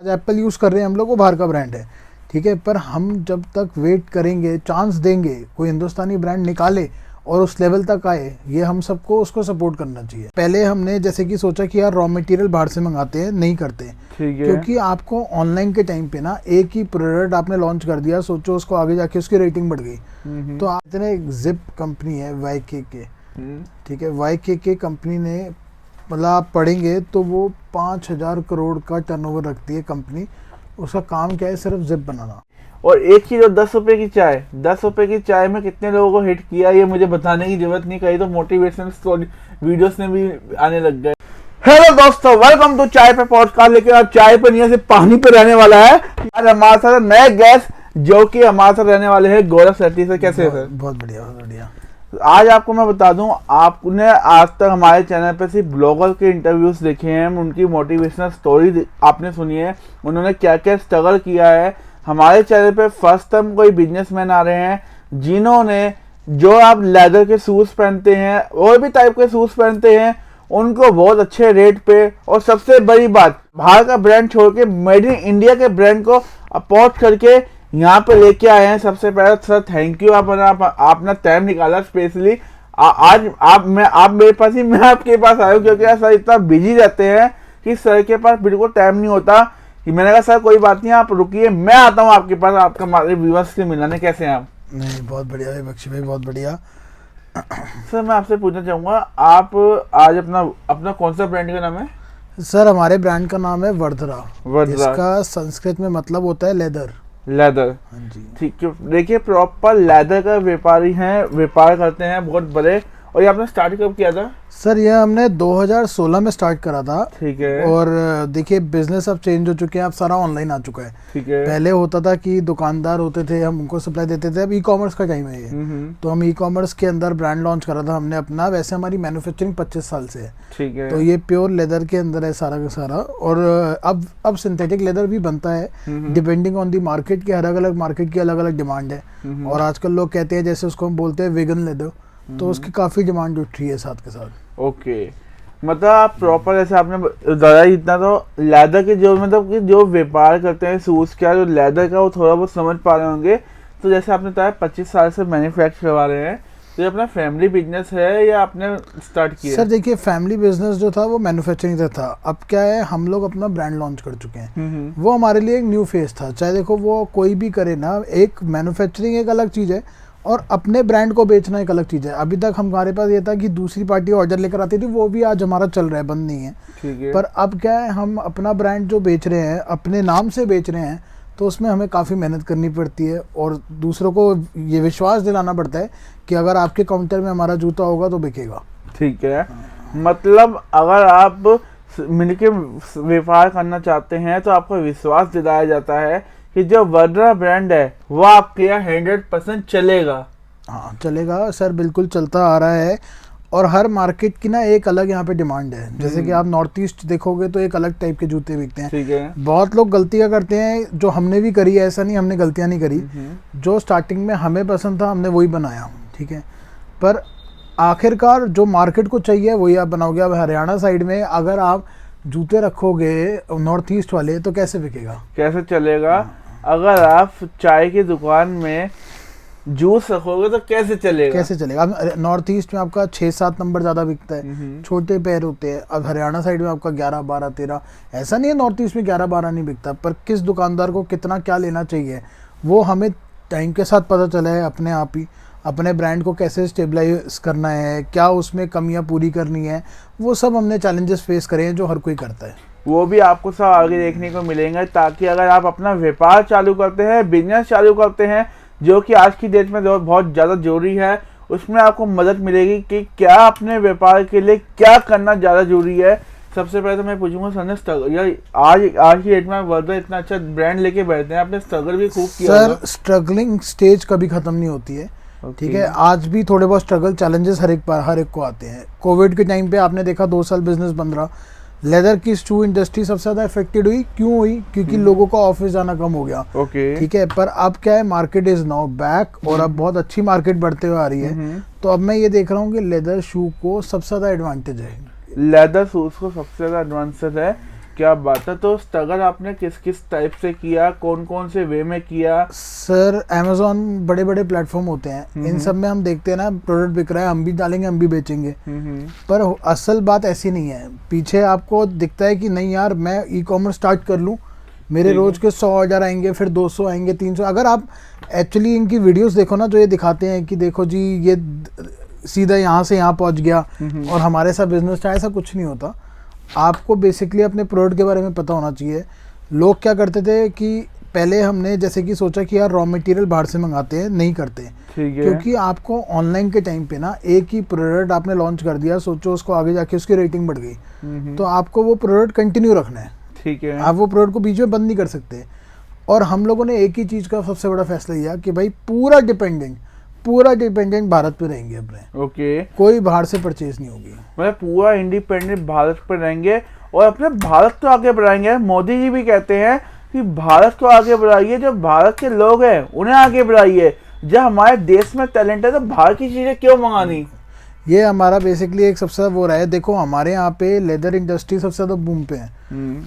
आज Apple use कर रहे हैं हम लोग, वो बाहर का ब्रांड है, ठीक है। पर हम जब तक वेट करेंगे, चांस देंगे, कोई हिंदुस्तानी ब्रांड निकाले और उस लेवल तक आए, ये हम सबको उसको सपोर्ट करना चाहिए। पहले हमने जैसे कि सोचा कि यार रॉ मटेरियल बाहर से मंगाते हैं, नहीं करते, ठीक है। क्योंकि आपको ऑनलाइन के टाइम पे ना एक ही प्रोडक्ट आपने लॉन्च कर दिया, सोचो उसको आगे जाके उसकी रेटिंग बढ़ गई। तो आप इतने एक जिप कंपनी है YKK, ठीक है, YKK कंपनी ने, मतलब आप पढ़ेंगे तो वो 5,000 करोड़ का टर्नओवर रखती है कंपनी। उसका काम क्या है, सिर्फ जिप बनाना। और एक चीज, 10 रुपए की चाय, 10 रुपए की चाय में कितने लोगों को हिट किया, ये मुझे बताने की जरूरत नहीं, कहीं तो मोटिवेशनल स्टोरी वीडियोस में भी आने लग गए। हेलो दोस्तों, वेलकम टू चाय पे पॉडकास्ट। लेकिन अब चाय पे नहीं है, सिर्फ पानी पे रहने वाला है। आज हमारे साथ नए गेस्ट जो कि हमारे साथ रहने वाले हैं गौरव सेठी सर। कैसे है सर? बहुत बढ़िया, बहुत बढ़िया। आज आपको मैं बता दूं, आपने आज तक हमारे चैनल पे सिर्फ ब्लॉगर के इंटरव्यूज देखे हैं, उनकी मोटिवेशनल स्टोरी आपने सुनी है, उन्होंने क्या क्या स्ट्रगल किया है। हमारे चैनल पे फर्स्ट टाइम कोई बिजनेसमैन आ रहे हैं जिन्होंने, जो आप लेदर के शूज पहनते हैं और भी टाइप के शूज पहनते हैं, उनको बहुत अच्छे रेट पे, और सबसे बड़ी बात, बाहर का ब्रांड छोड़ के मेड इन इंडिया के ब्रांड को अपोर्ट करके यहाँ पे लेके आए हैं। सबसे पहले सर थैंक यू, आपने टाइम निकाला स्पेशली। आज आप मेरे पास ही, मैं आपके पास आया हूँ क्योंकि सर इतना बिजी रहते हैं कि सर के पास बिल्कुल टाइम नहीं होता। कि मैंने कहा सर कोई बात नहीं, आप रुकिए, मैं आता हूँ आपके पास, आपका हमारे व्यूअर्स से मिलाने। कैसे हैं आप? नहीं, बहुत बढ़िया है बख्शी भाई, बहुत बढ़िया। सर मैं आपसे पूछना चाहूँगा, आप आज अपना कौन सा ब्रांड का नाम है? सर हमारे ब्रांड का नाम है वर्धरा। वर्धरा। इसका संस्कृत में मतलब होता है लेदर। लेदर, हाँ जी। ठीक है। देखिए प्रॉपर लेदर का व्यापारी हैं, व्यापार करते हैं बहुत बड़े। और ये आपने स्टार्ट कब किया था? सर ये हमने 2016 में स्टार्ट करा था। ठीक है। और देखिए बिजनेस अब चेंज हो चुके हैं, अब सारा ऑनलाइन आ चुका है। ठीक है। पहले होता था कि दुकानदार होते थे, हम उनको सप्लाई देते थे। अब ई कॉमर्स का टाइम है ये, तो हम ई कॉमर्स के अंदर ब्रांड लॉन्च करा था हमने अपना। वैसे हमारी मैन्युफैक्चरिंग 25 साल से है। ठीक है। तो ये प्योर लेदर के अंदर है सारा का सारा। और अब सिंथेटिक लेदर भी बनता है, डिपेंडिंग ऑन दी मार्केट की। अलग अलग मार्केट की अलग अलग डिमांड है। और आजकल लोग कहते हैं, जैसे उसको हम बोलते हैं वेगन लेदर, तो उसकी काफी डिमांड उठ रही है साथ के साथ। ओके, मतलब आप प्रॉपर, जैसे आपने बताया इतना, तो लेदर के जो, मतलब कि जो व्यापार करते हैं शूज का, जो लेदर का, वो थोड़ा बहुत समझ पा रहे होंगे। तो जैसे आपने बताया 25 साल से मैन्युफैक्चर करवा रहे हैं, तो ये अपना फैमिली बिजनेस है या आपने स्टार्ट किया? सर देखिए, फैमिली बिजनेस जो था वो मैन्युफैक्चरिंग का था। अब क्या है, हम लोग अपना ब्रांड लॉन्च कर चुके हैं। वो हमारे लिए एक न्यू फेज था। चाहे देखो वो कोई भी करे ना, एक मैन्युफैक्चरिंग एक अलग चीज़ है और अपने ब्रांड को बेचना एक अलग चीज़ है। अभी तक हमारे पास ये था कि दूसरी पार्टी ऑर्डर लेकर आती थी, वो भी आज हमारा चल रहा है, बंद नहीं है। ठीक है। पर अब क्या है, हम अपना ब्रांड जो बेच रहे हैं, अपने नाम से बेच रहे हैं, तो उसमें हमें काफ़ी मेहनत करनी पड़ती है और दूसरों को ये विश्वास दिलाना पड़ता है कि अगर आपके काउंटर में हमारा जूता होगा तो बिकेगा। ठीक है। मतलब अगर आप मिलके व्यापार करना चाहते हैं तो आपको विश्वास दिलाया जाता है कि जो वर्धरा ब्रांड है वो आपके यहाँ 100% चलेगा। हाँ चलेगा सर, बिल्कुल चलता आ रहा है। और हर मार्केट की ना एक अलग यहाँ पे डिमांड है। जैसे कि आप नॉर्थ ईस्ट देखोगे तो एक अलग टाइप के जूते बिकते हैं। ठीक है। बहुत लोग गलतियाँ करते हैं, जो हमने भी करी है, ऐसा नहीं हमने गलतियाँ नहीं करी। जो स्टार्टिंग में हमें पसंद था हमने वही बनाया, ठीक है। पर आखिरकार जो मार्केट को चाहिए वही आप बनाओगे। अब हरियाणा साइड में अगर आप जूते रखोगे नॉर्थ ईस्ट वाले, तो कैसे बिकेगा, कैसे चलेगा? अगर आप चाय की दुकान में जूस रखोगे तो कैसे चलेगा? कैसे चलेगा? अब नॉर्थ ईस्ट में आपका 6-7 नंबर ज़्यादा बिकता है, छोटे पैर होते हैं। अब हरियाणा साइड में आपका 11, 12, 13, ऐसा नहीं है नॉर्थ ईस्ट में 11, 12 नहीं बिकता। पर किस दुकानदार को कितना क्या लेना चाहिए वो हमें टाइम के साथ पता चला है अपने आप ही। अपने ब्रांड को कैसे स्टेबलाइज करना है, क्या उसमें कमियां पूरी करनी है, वो सब हमने चैलेंजेस फेस करे हैं जो हर कोई करता है। वो भी आपको सब आगे देखने को मिलेंगे, ताकि अगर आप अपना व्यापार चालू करते हैं, बिजनेस चालू करते हैं, जो कि आज की डेट में बहुत ज़्यादा जरूरी है, उसमें आपको मदद मिलेगी कि क्या अपने व्यापार के लिए क्या करना ज़्यादा जरूरी है। सबसे पहले तो मैं पूछूंगा सर ने स्ट्रगल, आज की डेट में वर्धरा इतना अच्छा ब्रांड लेके बैठते हैं, आपने स्ट्रगल भी खूब किया सर। स्ट्रगलिंग स्टेज कभी ख़त्म नहीं होती है, ठीक है। आज भी थोड़े बहुत स्ट्रगल चैलेंजेस हर एक को आते हैं। कोविड के टाइम पे आपने देखा 2 साल बिजनेस बंद रहा। लेदर की शू इंडस्ट्री सबसे ज़्यादा इफेक्टेड हुई। क्यों हुई? क्योंकि लोगों का ऑफिस जाना कम हो गया, ठीक है। पर अब क्या है, मार्केट इज नाउ बैक और अब बहुत अच्छी मार्केट बढ़ते हुए आ रही है। तो अब मैं ये देख रहा हूँ कि लेदर शू को सबसे ज़्यादा एडवांटेज है। लेदर शूज को सबसे ज़्यादा एडवांटेज है। क्या बात है। तो स्ट्रगल आपने किस किस टाइप से किया, कौन कौन से वे में किया? सर अमेजोन बड़े बड़े प्लेटफॉर्म होते हैं, इन सब में हम देखते हैं ना प्रोडक्ट बिक रहा है, हम भी डालेंगे, हम भी बेचेंगे। पर असल बात ऐसी नहीं है। पीछे आपको दिखता है कि नहीं यार मैं ई कॉमर्स स्टार्ट कर लूँ, मेरे रोज के 100 ऑर्डर आएंगे, फिर 200 आएंगे, 300। अगर आप एक्चुअली इनकी वीडियोस देखो ना, जो ये दिखाते हैं कि देखो जी ये सीधा यहाँ से यहाँ पहुँच गया और हमारे साथ बिजनेस था, ऐसा कुछ नहीं होता। आपको बेसिकली अपने प्रोडक्ट के बारे में पता होना चाहिए। लोग क्या करते थे कि पहले हमने जैसे कि सोचा कि यार रॉ मटेरियल बाहर से मंगाते हैं, नहीं करते। ठीक है। क्योंकि आपको ऑनलाइन के टाइम पे ना एक ही प्रोडक्ट आपने लॉन्च कर दिया, सोचो उसको आगे जाके उसकी रेटिंग बढ़ गई, तो आपको वो प्रोडक्ट कंटिन्यू रखना है। ठीक है। आप वो प्रोडक्ट को बीच में बंद नहीं कर सकते। और हम लोगों ने एक ही चीज़ का सबसे बड़ा फैसला लिया कि भाई पूरा डिपेंडेंट भारत पे रहेंगे अपने। ओके। कोई बाहर से परचेज नहीं होगी, मतलब पूरा इंडिपेंडेंट भारत पर रहेंगे और अपने भारत को आगे बढ़ाएंगे। मोदी जी भी कहते हैं कि भारत को आगे बढ़ाइए, जो भारत के लोग हैं उन्हें आगे बढ़ाइए। जब हमारे देश में टैलेंट है तो बाहर की चीजें क्यों मंगानी? ये हमारा बेसिकली एक सबसे वो रहा है। देखो हमारे यहाँ पे लेदर इंडस्ट्री सबसे ज़्यादा बूम पे है,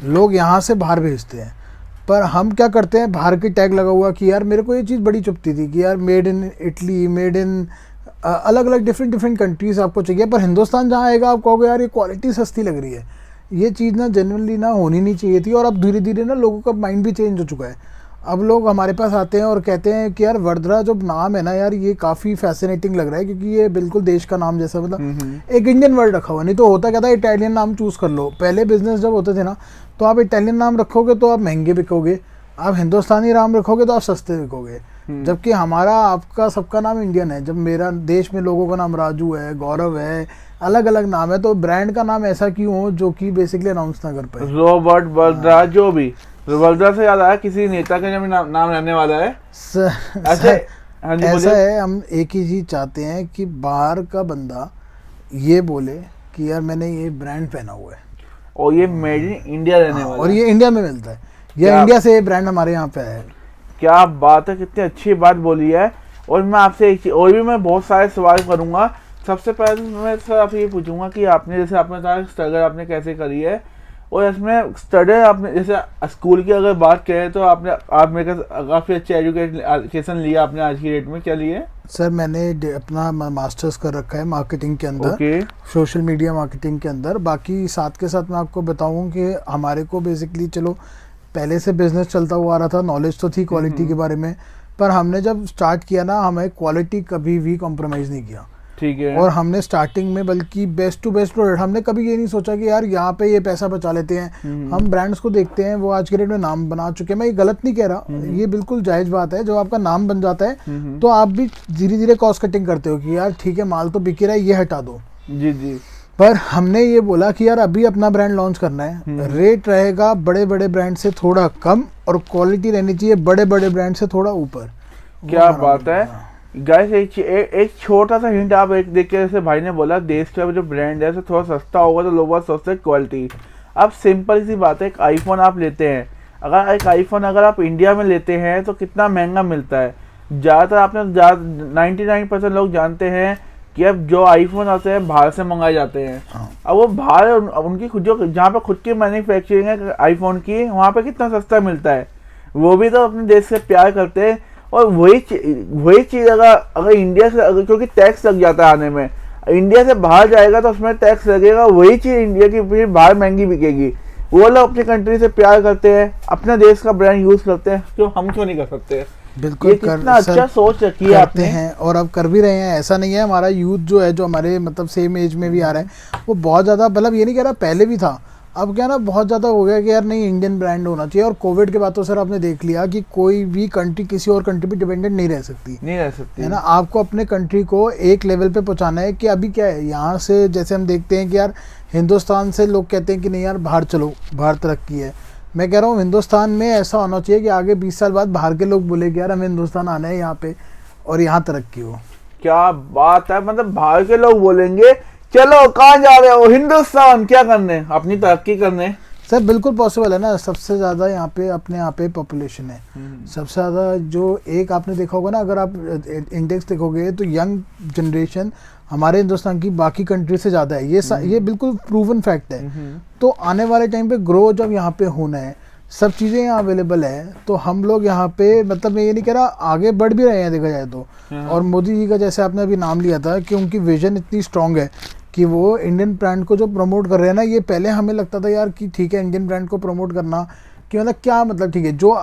लोग यहाँ से बाहर भेजते हैं। पर हम क्या करते हैं, बाहर की टैग लगा हुआ कि यार मेरे को ये चीज़ बड़ी चुभती थी कि यार made in Italy, made in अलग अलग डिफरेंट कंट्रीज आपको चाहिए, पर हिंदुस्तान जहाँ आएगा आप कहोगे यार ये क्वालिटी सस्ती लग रही है। ये चीज़ ना जनरली ना होनी नहीं चाहिए थी। और अब धीरे धीरे ना लोगों का माइंड भी चेंज हो चुका है। अब लोग हमारे पास आते हैं और कहते हैं कि यार वर्धरा जो नाम है ना यार, ये काफ़ी फैसिनेटिंग लग रहा है, क्योंकि ये बिल्कुल देश का नाम जैसा, मतलब एक इंडियन वर्ड रखा हुआ। नहीं तो होता क्या था, इटालियन नाम चूज़ कर लो। पहले बिजनेस जब होते थे ना, तो आप इटालियन नाम रखोगे तो आप महंगे बिकोगे, आप हिंदुस्तानी नाम रखोगे तो आप सस्ते बिकोगे। जबकि हमारा आपका सबका नाम इंडियन है। जब मेरा देश में लोगों का नाम राजू है, गौरव है, अलग अलग नाम है, तो ब्रांड का नाम ऐसा क्यों हो जो कि बेसिकली अनाउंस ना कर पाए। रॉबर्ट वर्धरा, जो भी वर्धरा से याद आया, किसी नेता का जब नाम रहने वाला है ऐसे। हाँ जी, ऐसा है, हम एक ही चीज चाहते हैं कि बाहर का बंदा ये बोले कि यार मैंने ये ब्रांड पहना हुआ है और ये मेड इन इंडिया रहने वाला है, और ये इंडिया में मिलता है, ये इंडिया से ये ब्रांड हमारे यहाँ पे आया है। क्या बात है, कितनी अच्छी बात बोली है। और मैं आपसे एक चीज और भी, मैं बहुत सारे सवाल करूंगा। सबसे पहले मैं सर आपसे ये पूछूंगा कि आपने जैसे आपने बताया स्ट्रगल आपने कैसे करी है, और इसमें स्टडी आपने जैसे स्कूल की अगर बात करें तो आप मेरे काफ़ी अच्छे एजुकेशन लिया आपने आज की डेट में। क्या लिए? सर मैंने अपना मास्टर्स कर रखा है मार्केटिंग के अंदर, सोशल मीडिया मार्केटिंग के अंदर। बाकी साथ के साथ मैं आपको बताऊं कि हमारे को बेसिकली चलो पहले से बिजनेस चलता हुआ आ रहा था, नॉलेज तो थी क्वालिटी के बारे में, पर हमने जब स्टार्ट किया ना, हमें क्वालिटी कभी भी कॉम्प्रोमाइज़ नहीं किया। ठीक है। और हमने स्टार्टिंग में बल्कि बेस्ट टू बेस्ट प्रोडक्ट, हमने कभी ये नहीं सोचा कि यार यहाँ पे ये पैसा बचा लेते हैं। हम ब्रांड्स को देखते हैं, वो आज के डेट में नाम बना चुके हैं। मैं ये गलत नहीं कह रहा, ये बिल्कुल जायज़ बात है। जब आपका नाम बन जाता है तो आप भी धीरे धीरे कॉस्ट कटिंग करते हो कि यार ठीक है माल तो बिक रहा है, ये हटा दो। जी जी। पर हमने ये बोला कि यार अभी अपना ब्रांड लॉन्च करना है, रेट रहेगा बड़े बड़े ब्रांड से थोड़ा कम और क्वालिटी रहनी चाहिए बड़े बड़े ब्रांड से थोड़ा ऊपर। क्या बात है गाइस। एक छोटा सा हिंट आप एक देख के, जैसे भाई ने बोला देश का जो ब्रांड है थोड़ा सस्ता होगा तो लोग बहुत सोचते हैं क्वालिटी। अब सिंपल सी बात है, एक आईफोन आप लेते हैं, अगर एक आईफोन अगर आप इंडिया में लेते हैं तो कितना महंगा मिलता है। ज़्यादातर आपने 99% लोग जानते हैं कि अब जो आईफोन आते हैं बाहर से मंगाए जाते हैं। अब वो बाहर उनकी खुद जो जहाँ पे खुद की मैन्युफैक्चरिंग है आईफोन की, वहाँ पे कितना सस्ता मिलता है। वो भी तो अपने देश से प्यार करते हैं। और वही चीज़ अगर इंडिया से, अगर क्योंकि टैक्स लग जाता है आने में, इंडिया से बाहर जाएगा तो उसमें टैक्स लगेगा, वही चीज़ इंडिया की फिर बाहर महंगी बिकेगी। वो लोग अपनी कंट्री से प्यार करते हैं, अपने देश का ब्रांड यूज़ करते हैं, क्यों हम क्यों नहीं कर सकते? बिल्कुल कितना अच्छा सोच रखी है आपने हैं और अब कर भी रहे हैं। ऐसा नहीं है, हमारा यूथ जो है, जो हमारे मतलब सेम एज में भी आ रहा है, वो बहुत ज़्यादा, मतलब ये नहीं कह रहा पहले भी था, अब क्या ना बहुत ज़्यादा हो गया कि यार नहीं इंडियन ब्रांड होना चाहिए। और कोविड के बाद तो सर आपने देख लिया कि कोई भी कंट्री किसी और कंट्री पे डिपेंडेंट नहीं रह सकती है ना। आपको अपने कंट्री को एक लेवल पे पहुंचाना है कि अभी क्या है, यहाँ से जैसे हम देखते हैं कि यार हिंदुस्तान से लोग कहते हैं कि नहीं यार बाहर चलो, बाहर तरक्की है। मैं कह रहा हूँ हिंदुस्तान में ऐसा होना चाहिए कि आगे 20 साल बाद बाहर के लोग बोले कि यार हमें हिंदुस्तान आना है यहाँ पे और यहाँ तरक्की हो। क्या बात है, मतलब बाहर के लोग बोलेंगे चलो कहाँ जा रहे हो, हिंदुस्तान क्या करने, अपनी तरक्की करने। सर बिल्कुल पॉसिबल है ना, सबसे ज़्यादा यहाँ पे अपने यहाँ पे पॉपुलेशन है। सबसे ज़्यादा जो एक आपने देखा होगा ना, अगर आप इंडेक्स देखोगे तो यंग जनरेशन हमारे हिंदुस्तान की बाकी कंट्री से ज़्यादा है, ये बिल्कुल प्रूवन फैक्ट है। तो आने वाले टाइम पे ग्रो जब यहाँ पे होना है, सब चीज़ें यहाँ अवेलेबल है, तो हम लोग यहाँ पे मतलब मैं ये नहीं कह रहा, आगे बढ़ भी रहे हैं देखा जाए तो। और मोदी जी का जैसे आपने अभी नाम लिया था कि उनकी विजन इतनी स्ट्रांग है कि वो इंडियन ब्रांड को जो प्रमोट कर रहे हैं ना, ये पहले हमें लगता था यार कि ठीक है इंडियन ब्रांड को प्रमोट करना कि मतलब क्या मतलब, ठीक है जो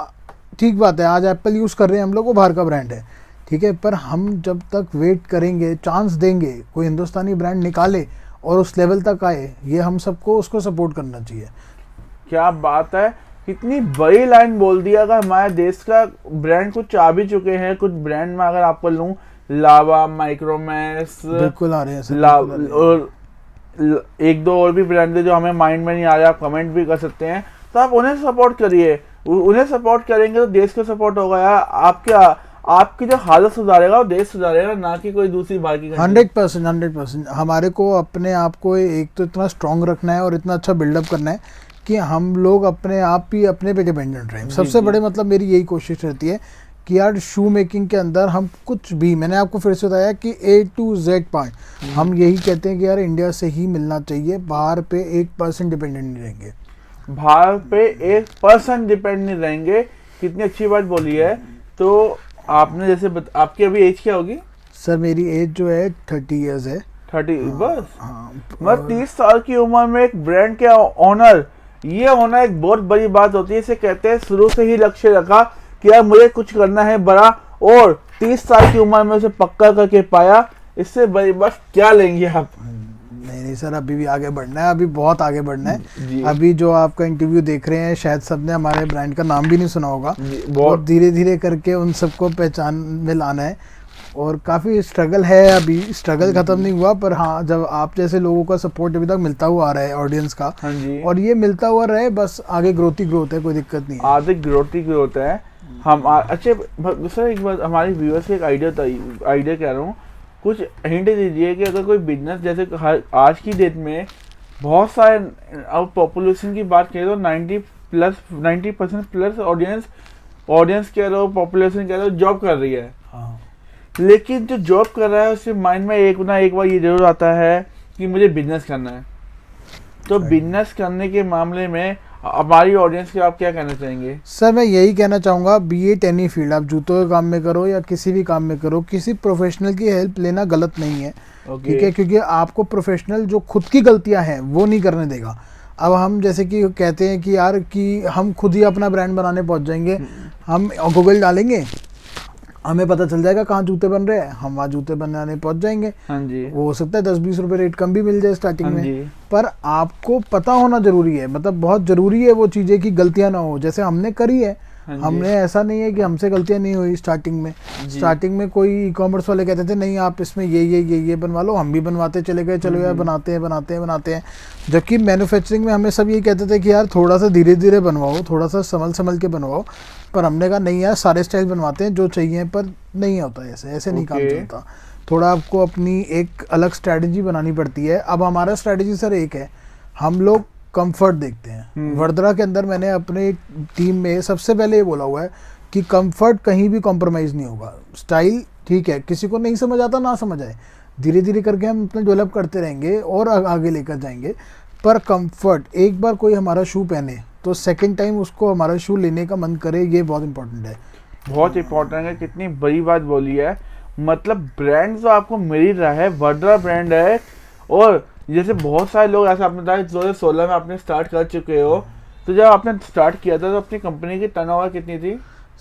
ठीक बात है, आज एप्पल यूज़ कर रहे हैं हम लोग, वो बाहर का ब्रांड है, ठीक है, पर हम जब तक वेट करेंगे, चांस देंगे, कोई हिंदुस्तानी ब्रांड निकाले और उस लेवल तक आए, ये हम सबको उसको सपोर्ट करना चाहिए। क्या बात है, कितनी बड़ी लाइन बोल दिया। अगर हमारे देश का ब्रांड कुछ आ भी चुके हैं, कुछ ब्रांड में अगर आपको लूँ, लावा, माइक्रोमैक्स, बिल्कुल आ रहे हैं सर, और एक दो और भी ब्रांड है जो हमें माइंड में नहीं आ रहा, आप कमेंट भी कर सकते हैं, तो आप उन्हें सपोर्ट करिए। उन्हें सपोर्ट करेंगे तो देश को सपोर्ट होगा यार। आपकी जो हालत सुधारेगा वो देश सुधारेगा, ना कि कोई दूसरी बाकी। 100% हमारे को अपने आप को एक तो इतना स्ट्रांग रखना है और इतना अच्छा बिल्डअप करना है कि हम लोग अपने आप ही अपने पे डिपेंडेंट रहें। सबसे बड़े मतलब मेरी यही कोशिश रहती है कि यार शू मेकिंग के अंदर हम कुछ भी, मैंने आपको फिर से बताया कि A to Z पार्ट हम यही कहते हैं कि यार इंडिया से ही मिलना चाहिए, बाहर पे 1% डिपेंडेंट नहीं रहेंगे, बाहर पे 1% डिपेंड नहीं रहेंगे। कितनी अच्छी बात बोली है। तो आपने जैसे आपकी अभी एज क्या होगी? सर मेरी एज जो है 30 ईयर्स है। 30? बस हाँ, मतलब 30 साल की उम्र में एक ब्रांड के ऑनर, ये होना एक बहुत बड़ी बात होती है। इसे कहते हैं शुरू से ही लक्ष्य रखा कि यार मुझे कुछ करना है बड़ा, और 30 साल की उम्र में उसे पक्का करके पाया। इससे बड़ी बात क्या लेंगे आप? नहीं सर, अभी भी आगे बढ़ना है, अभी बहुत आगे बढ़ना है। जी। अभी जो आपका इंटरव्यू देख रहे हैं शायद सबने हमारे ब्रांड का नाम भी नहीं सुना होगा, बहुत धीरे धीरे करके उन सबको पहचान में लाना है। और काफ़ी स्ट्रगल है, अभी स्ट्रगल खत्म नहीं हुआ, पर हाँ जब आप जैसे लोगों का सपोर्ट अभी तक मिलता हुआ आ रहा है ऑडियंस का, हाँ जी, और ये मिलता हुआ रहे, बस आगे ग्रोथ ही ग्रोथ है, कोई दिक्कत नहीं है। आगे ग्रोथ है। हम अच्छे सर, एक बार हमारे व्यूअर्स के एक आइडिया कह रहा हूँ, कुछ हिंट दीजिए कि अगर कोई बिजनेस, जैसे आज की डेट में बहुत सारे, अब पॉपुलेशन की बात करें तो 90% प्लस ऑडियंस कह लो, पॉपुलेशन कह लो, जॉब कर रही है। हाँ। लेकिन जो जॉब कर रहा है उसके माइंड में एक ना एक बार ये जरूर आता है कि मुझे बिजनेस करना है। तो बिजनेस करने के मामले में हमारी ऑडियंस के आप क्या कहना चाहेंगे? सर मैं यही कहना चाहूँगा, बी इट एनी फील्ड, आप जूतों के काम में करो या किसी भी काम में करो, किसी प्रोफेशनल की हेल्प लेना गलत नहीं है, ठीक है, क्योंकि आपको प्रोफेशनल जो खुद की गलतियां हैं वो नहीं करने देगा। अब हम जैसे कि कहते हैं कि यार कि हम खुद ही अपना ब्रांड बनाने पहुंच जाएंगे, हम गूगल डालेंगे, हमें पता चल जाएगा कहाँ जूते बन रहे हैं, हम वहाँ जूते बनाने पहुंच जाएंगे। हाँ जी। वो हो सकता है 10-20 रुपए रेट कम भी मिल जाए स्टार्टिंग हाँ में, जी। पर आपको पता होना जरूरी है, मतलब बहुत जरूरी है वो चीज़ें कि गलतियां ना हो, जैसे हमने करी है। हाँ जी। हमने ऐसा नहीं है कि हमसे गलतियां नहीं हुई स्टार्टिंग में। स्टार्टिंग में कोई ई कॉमर्स वाले कहते थे नहीं आप इसमें ये बनवा लो, हम भी बनवाते चले गए, चलो यार बनाते हैं। जबकि मैन्युफैक्चरिंग में हमें सब ये कहते थे कि यार थोड़ा सा धीरे धीरे बनवाओ, थोड़ा सा संभल के बनवाओ, पर हमने कहा नहीं यार सारे स्टाइल बनवाते हैं जो चाहिए, पर नहीं होता ऐसे नहीं काम चलता। थोड़ा आपको अपनी एक अलग स्ट्रैटेजी बनानी पड़ती है। अब हमारा स्ट्रैटेजी सर एक है, हम लोग कंफर्ट देखते हैं। वर्दरा के अंदर मैंने अपने टीम में सबसे पहले ये बोला हुआ है कि कंफर्ट कहीं भी कॉम्प्रोमाइज़ नहीं होगा। स्टाइल ठीक है, किसी को नहीं समझ आता ना समझ आए, धीरे धीरे करके हम अपना डेवलप करते रहेंगे और आगे लेकर जाएंगे, पर कंफर्ट, एक बार कोई हमारा शू पहने तो सेकंड टाइम उसको हमारा शू लेने का मन करे, ये बहुत इंपॉर्टेंट है। बहुत इंपॉर्टेंट है, कितनी बड़ी बात बोली है। मतलब ब्रांड जो आपको मिल ही रहा है, वर्दरा ब्रांड है। और जैसे बहुत सारे लोग, ऐसा आपने बताया 2016 में आपने स्टार्ट कर चुके हो, तो जब आपने स्टार्ट किया था तो अपनी कंपनी की टर्नओवर कितनी थी?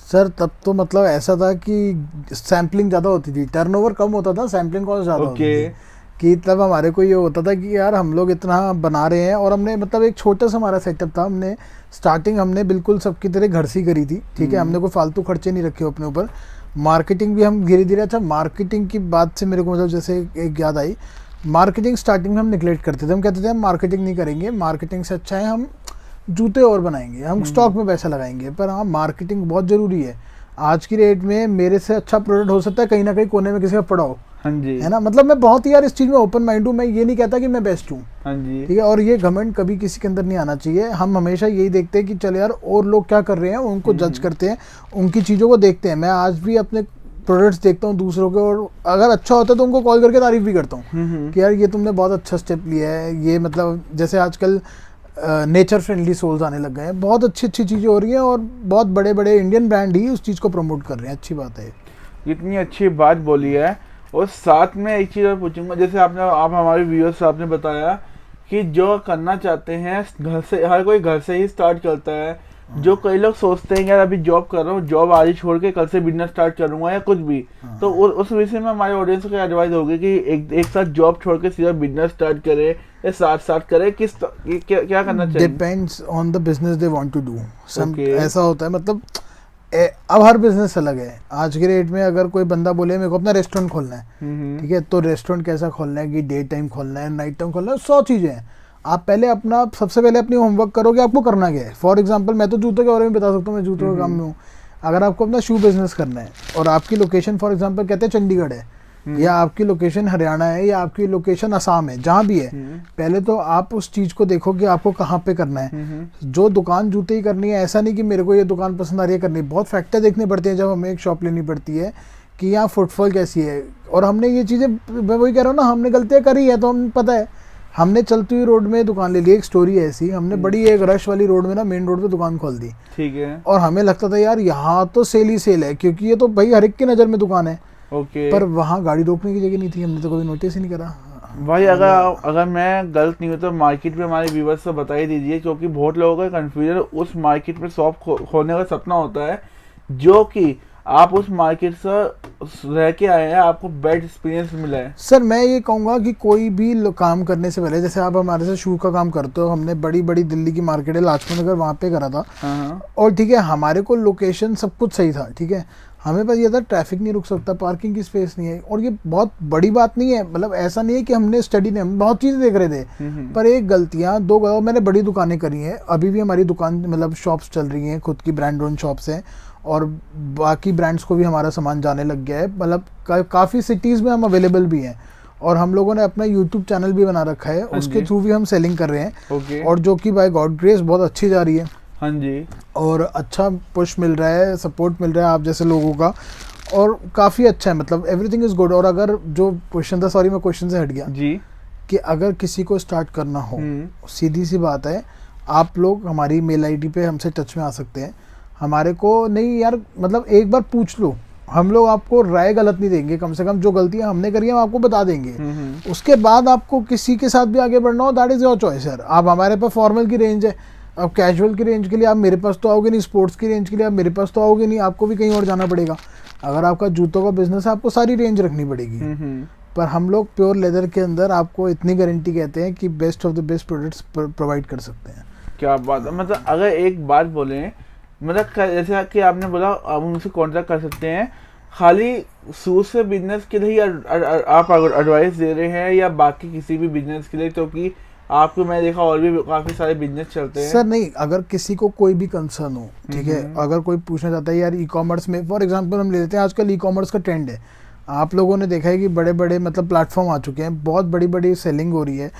सर तब तो मतलब ऐसा था कि सैम्पलिंग ज़्यादा होती थी, टर्नओवर कम होता था, सैम्पलिंग कॉस्ट ज़्यादा होती थी। कि तब हमारे को ये होता था कि यार हम लोग इतना बना रहे हैं, और हमने मतलब एक छोटा सा हमारा सेटअप था। हमने स्टार्टिंग हमने बिल्कुल सबकी तरह घर से ही करी थी, ठीक है, हमने कोई फालतू खर्चे नहीं रखे अपने ऊपर। मार्केटिंग भी हम धीरे धीरे, अच्छा मार्केटिंग की बात से मेरे को मतलब जैसे एक याद आई, मार्केटिंग स्टार्टिंग में हम निगलेक्ट करते थे, हम कहते थे हम मार्केटिंग नहीं करेंगे, मार्केटिंग से अच्छा है हम जूते और बनाएंगे, हम स्टॉक में पैसा लगाएंगे। पर हाँ मार्केटिंग बहुत ज़रूरी है। आज की रेट में मेरे से अच्छा प्रोडक्ट हो सकता है कहीं ना कहीं कोने में किसी का पड़ा हो, हाँ जी, है ना। मतलब मैं बहुत ही यार इस चीज में ओपन माइंड हूँ, मैं ये नहीं कहता कि मैं बेस्ट हूँ, हाँ जी, ठीक है। और ये घमंड कभी किसी के अंदर नहीं आना चाहिए। हम हमेशा यही देखते हैं कि चल यार और लोग क्या कर रहे हैं, उनको जज करते हैं, उनकी चीज़ों को देखते हैं। मैं आज भी अपने प्रोडक्ट्स देखता हूँ दूसरों के, और अगर अच्छा होता है तो उनको कॉल करके तारीफ भी करता हूँ कि यार ये तुमने बहुत अच्छा स्टेप लिया है। ये मतलब जैसे आजकल नेचर फ्रेंडली सोल्स आने लग गए हैं, बहुत अच्छी अच्छी चीज़ें हो रही हैं, और बहुत बड़े बड़े इंडियन ब्रांड ही उस चीज़ को प्रमोट कर रहे हैं। अच्छी बात है। इतनी अच्छी बात बोली है। और साथ में एक चीज़ और पूछूंगा, जैसे आप हमारे व्यूअर्स से आपने बताया कि जो करना चाहते हैं घर से, हर कोई घर से ही स्टार्ट करता है। जो कई लोग सोचते हैं कि यार अभी जॉब कर रहा हूँ, जॉब आज ही छोड़ के कल से बिजनेस स्टार्ट करूंगा या कुछ भी, तो उस विषय में हमारे ऑडियंस को क्या एडवाइस होगी कि एक साथ जॉब छोड़ के सीधा बिजनेस स्टार्ट करे या साथ साथ करे, क्या करना चाहिए? Depends on the business they want to do. Okay. ऐसा होता है, मतलब अब हर बिजनेस अलग है। आज के रेट में अगर कोई बंदा बोले मेरे को अपना रेस्टोरेंट खोलना है, ठीक है, तो रेस्टोरेंट कैसा खोलना है, कि डे टाइम खोलना है, नाइट टाइम खोलना है, 100 चीज़ें हैं। आप पहले अपना सबसे पहले अपनी होमवर्क करो कि आपको करना क्या है। फॉर एग्जांपल मैं तो जूतों के बारे में बता सकता हूँ, मैं जूतों के काम में हूँ। अगर आपको अपना शू बिजनेस करना है और आपकी लोकेशन फॉर एग्जांपल कहते हैं चंडीगढ़ है, या आपकी लोकेशन हरियाणा है, या आपकी लोकेशन असम है, जहाँ भी है, पहले तो आप उस चीज़ को देखो कि आपको कहाँ पे करना है। जो दुकान जूते ही करनी है, ऐसा नहीं कि मेरे को ये दुकान पसंद आ रही है करनी। बहुत फैक्टर देखने पड़ते हैं जब हमें एक शॉप लेनी पड़ती है कि यहाँ फुटफॉल कैसी है। और हमने ये चीज़ें, मैं वही कह रहा हूँ ना, हमने गलतियाँ करी है तो हमें पता है। हमने चलती हुई रोड में दुकान ले ली। एक स्टोरी है ऐसी, हमने बड़ी एक रश वाली रोड में ना, मेन रोड पे दुकान खोल दी, ठीक है। और हमें लगता था यार यहाँ तो सेल ही सेल है, क्योंकि ये तो भाई हर एक की नज़र में दुकान है। ओके। पर वहाँ गाड़ी रोकने की जगह नहीं थी, हमने तो कभी नोटिस ही नहीं करा। भाई अगर मैं गलत नहीं हूँ तो मार्केट में हमारे व्यूवर्स को बता ही दीजिए, क्योंकि बहुत लोगों का कंफ्यूजन उस मार्केट में शॉप खोलने का सपना होता है, जो कि आप उस मार्केट से रह के आए हैं, आपको बेड एक्सपीरियंस मिला है। सर मैं ये कहूँगा कि कोई भी काम करने से पहले, जैसे आप हमारे से शू का काम करते हो, हमने बड़ी बड़ी दिल्ली की मार्केट है लाजपत नगर, वहाँ पे करा था। और ठीक है, हमारे को लोकेशन सब कुछ सही था, ठीक है, हमें बस ये था ट्रैफिक नहीं रुक सकता, पार्किंग की स्पेस नहीं है। और ये बहुत बड़ी बात नहीं है, मतलब ऐसा नहीं है कि हमने स्टडी नहीं, हम बहुत चीज़ें देख रहे थे। पर एक गलतियाँ मैंने बड़ी दुकानें करी हैं, अभी भी हमारी दुकान मतलब शॉप्स चल रही हैं, खुद की ब्रांड ओन शॉप्स हैं, और बाकी ब्रांड्स को भी हमारा सामान जाने लग गया है। मतलब काफ़ी सिटीज़ में हम अवेलेबल भी हैं, और हम लोगों ने अपना यूट्यूब चैनल भी बना रखा है, उसके थ्रू भी हम सेलिंग कर रहे हैं। और जो कि बाय गॉड ग्रेस बहुत अच्छी जा रही है। हाँ जी। और अच्छा पुश मिल रहा है, सपोर्ट मिल रहा है आप जैसे लोगों का, और काफ़ी अच्छा है, मतलब एवरीथिंग इज़ गुड। और अगर जो क्वेश्चन था, सॉरी मैं क्वेश्चन से हट गया जी, कि अगर किसी को स्टार्ट करना हो, सीधी सी बात है, आप लोग हमारी मेल आईडी पे हमसे टच में आ सकते हैं। हमारे को नहीं यार, मतलब एक बार पूछ लो, हम लोग आपको राय गलत नहीं देंगे, कम से कम जो गलतियां हमने करी हैं हम आपको बता देंगे। उसके बाद आपको किसी के साथ भी आगे बढ़ना हो, दैट इज़ योर चॉइस यार। आप हमारे पास फॉर्मल की रेंज है, अब कैजुअल की रेंज के लिए आप मेरे पास तो आओगे नहीं, स्पोर्ट्स की रेंज के लिए आप मेरे पास तो आओगे नहीं, आपको भी कहीं और जाना पड़ेगा। अगर आपका जूतों का बिजनेस है, आपको सारी रेंज रखनी पड़ेगी। पर हम लोग प्योर लेदर के अंदर आपको इतनी गारंटी कहते हैं कि best of the best products provide कर सकते हैं। क्या बात है। मतलब अगर एक बात बोलें, मतलब जैसे कि आपने बोला आप उनसे कॉन्टैक्ट कर सकते हैं, खाली शूज से बिजनेस के लिए आप एडवाइस दे रहे हैं या बाकी किसी भी बिजनेस के लिए? क्योंकि आपको मैं देखा और भी काफी सारे बिजनेस चलते हैं। सर नहीं, अगर किसी को कोई भी कंसर्न हो, ठीक है, अगर कोई पूछना चाहता है यार ई कॉमर्स में, फॉर एग्जांपल हम ले लेते हैं, आजकल ई कॉमर्स का ट्रेंड है, आप लोगों ने देखा है कि बड़े बड़े मतलब प्लेटफॉर्म आ चुके हैं, बहुत बड़ी बड़ी सेलिंग हो रही है।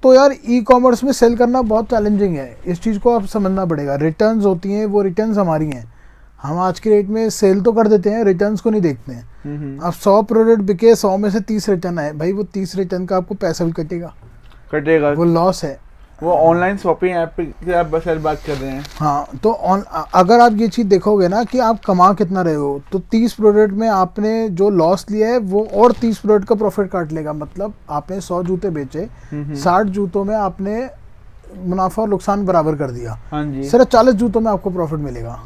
तो यार ई कॉमर्स में सेल करना बहुत चैलेंजिंग है, इस चीज़ को आप समझना पड़ेगा। रिटर्न्स होती हैं, वो रिटर्न्स हमारी हैं, हम आज की रेट में सेल तो कर देते हैं, रिटर्न्स को नहीं देखते हैं। अब 100 प्रोडक्ट बिके, 100 में से 30 रिटर्न आए, भाई वो 30 रिटर्न का आपको पैसा भी कटेगा, वो लॉस है। वो ऑनलाइन शॉपिंग ऐप पे आप बस बात कर रहे हैं। हाँ, तो अगर आप ये चीज़ देखोगे ना कि आप कमा कितना रहे हो, तो 30 प्रोडक्ट में आपने जो लॉस लिया है वो और 30 प्रोडक्ट का प्रॉफिट काट लेगा। मतलब आपने 100 जूते बेचे, 60 जूतों में आपने मुनाफा और नुकसान बराबर कर दिया। हाँ जी। सिर्फ 40 जूतों में आपको प्रॉफिट मिलेगा।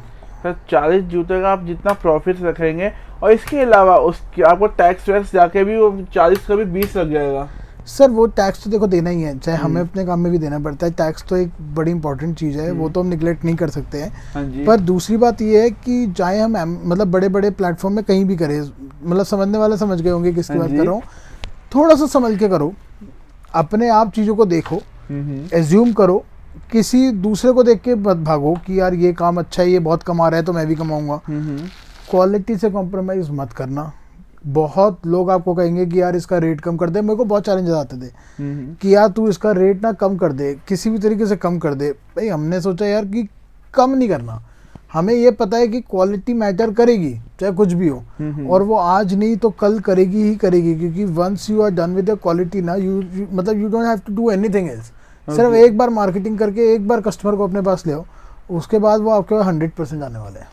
सर 40 जूते का आप जितना प्रॉफिट रखेंगे, और इसके अलावा उसके आपको टैक्स वैक्स जाके भी वो 40 का भी 20 लग जाएगा। सर वो टैक्स तो देखो देना ही है, चाहे हमें अपने काम में भी देना पड़ता है। टैक्स तो एक बड़ी इंपॉर्टेंट चीज़ है, वो तो हम निगलेक्ट नहीं कर सकते हैं। हाँ जी। पर दूसरी बात ये है कि चाहे हम मतलब बड़े बड़े प्लेटफॉर्म में कहीं भी करें, मतलब समझने वाले समझ गए होंगे किसकी बात कर रहा हूँ, थोड़ा सा समझ के करो, अपने आप चीज़ों को देखो, एज्यूम करो, किसी दूसरे को देख के मत भागो कि यार ये काम अच्छा है, ये बहुत कमा रहा है तो मैं भी कमाऊंगा। क्वालिटी से कॉम्प्रोमाइज़ मत करना, बहुत लोग आपको कहेंगे कि यार इसका रेट कम कर दे। मेरे को बहुत चैलेंजेस आते थे कि यार तू इसका रेट ना कम कर दे, किसी भी तरीके से कम कर दे। भाई हमने सोचा यार कि कम नहीं करना, हमें ये पता है कि क्वालिटी मैटर करेगी चाहे कुछ भी हो, और वो आज नहीं तो कल करेगी ही करेगी, क्योंकि once you are done with the quality ना, यू मतलब you don't have to do anything else. सिर्फ एक बार मार्केटिंग करके एक बार कस्टमर को अपने पास ले आओ, उसके बाद वो आपके पास 100% आने वाले हैं।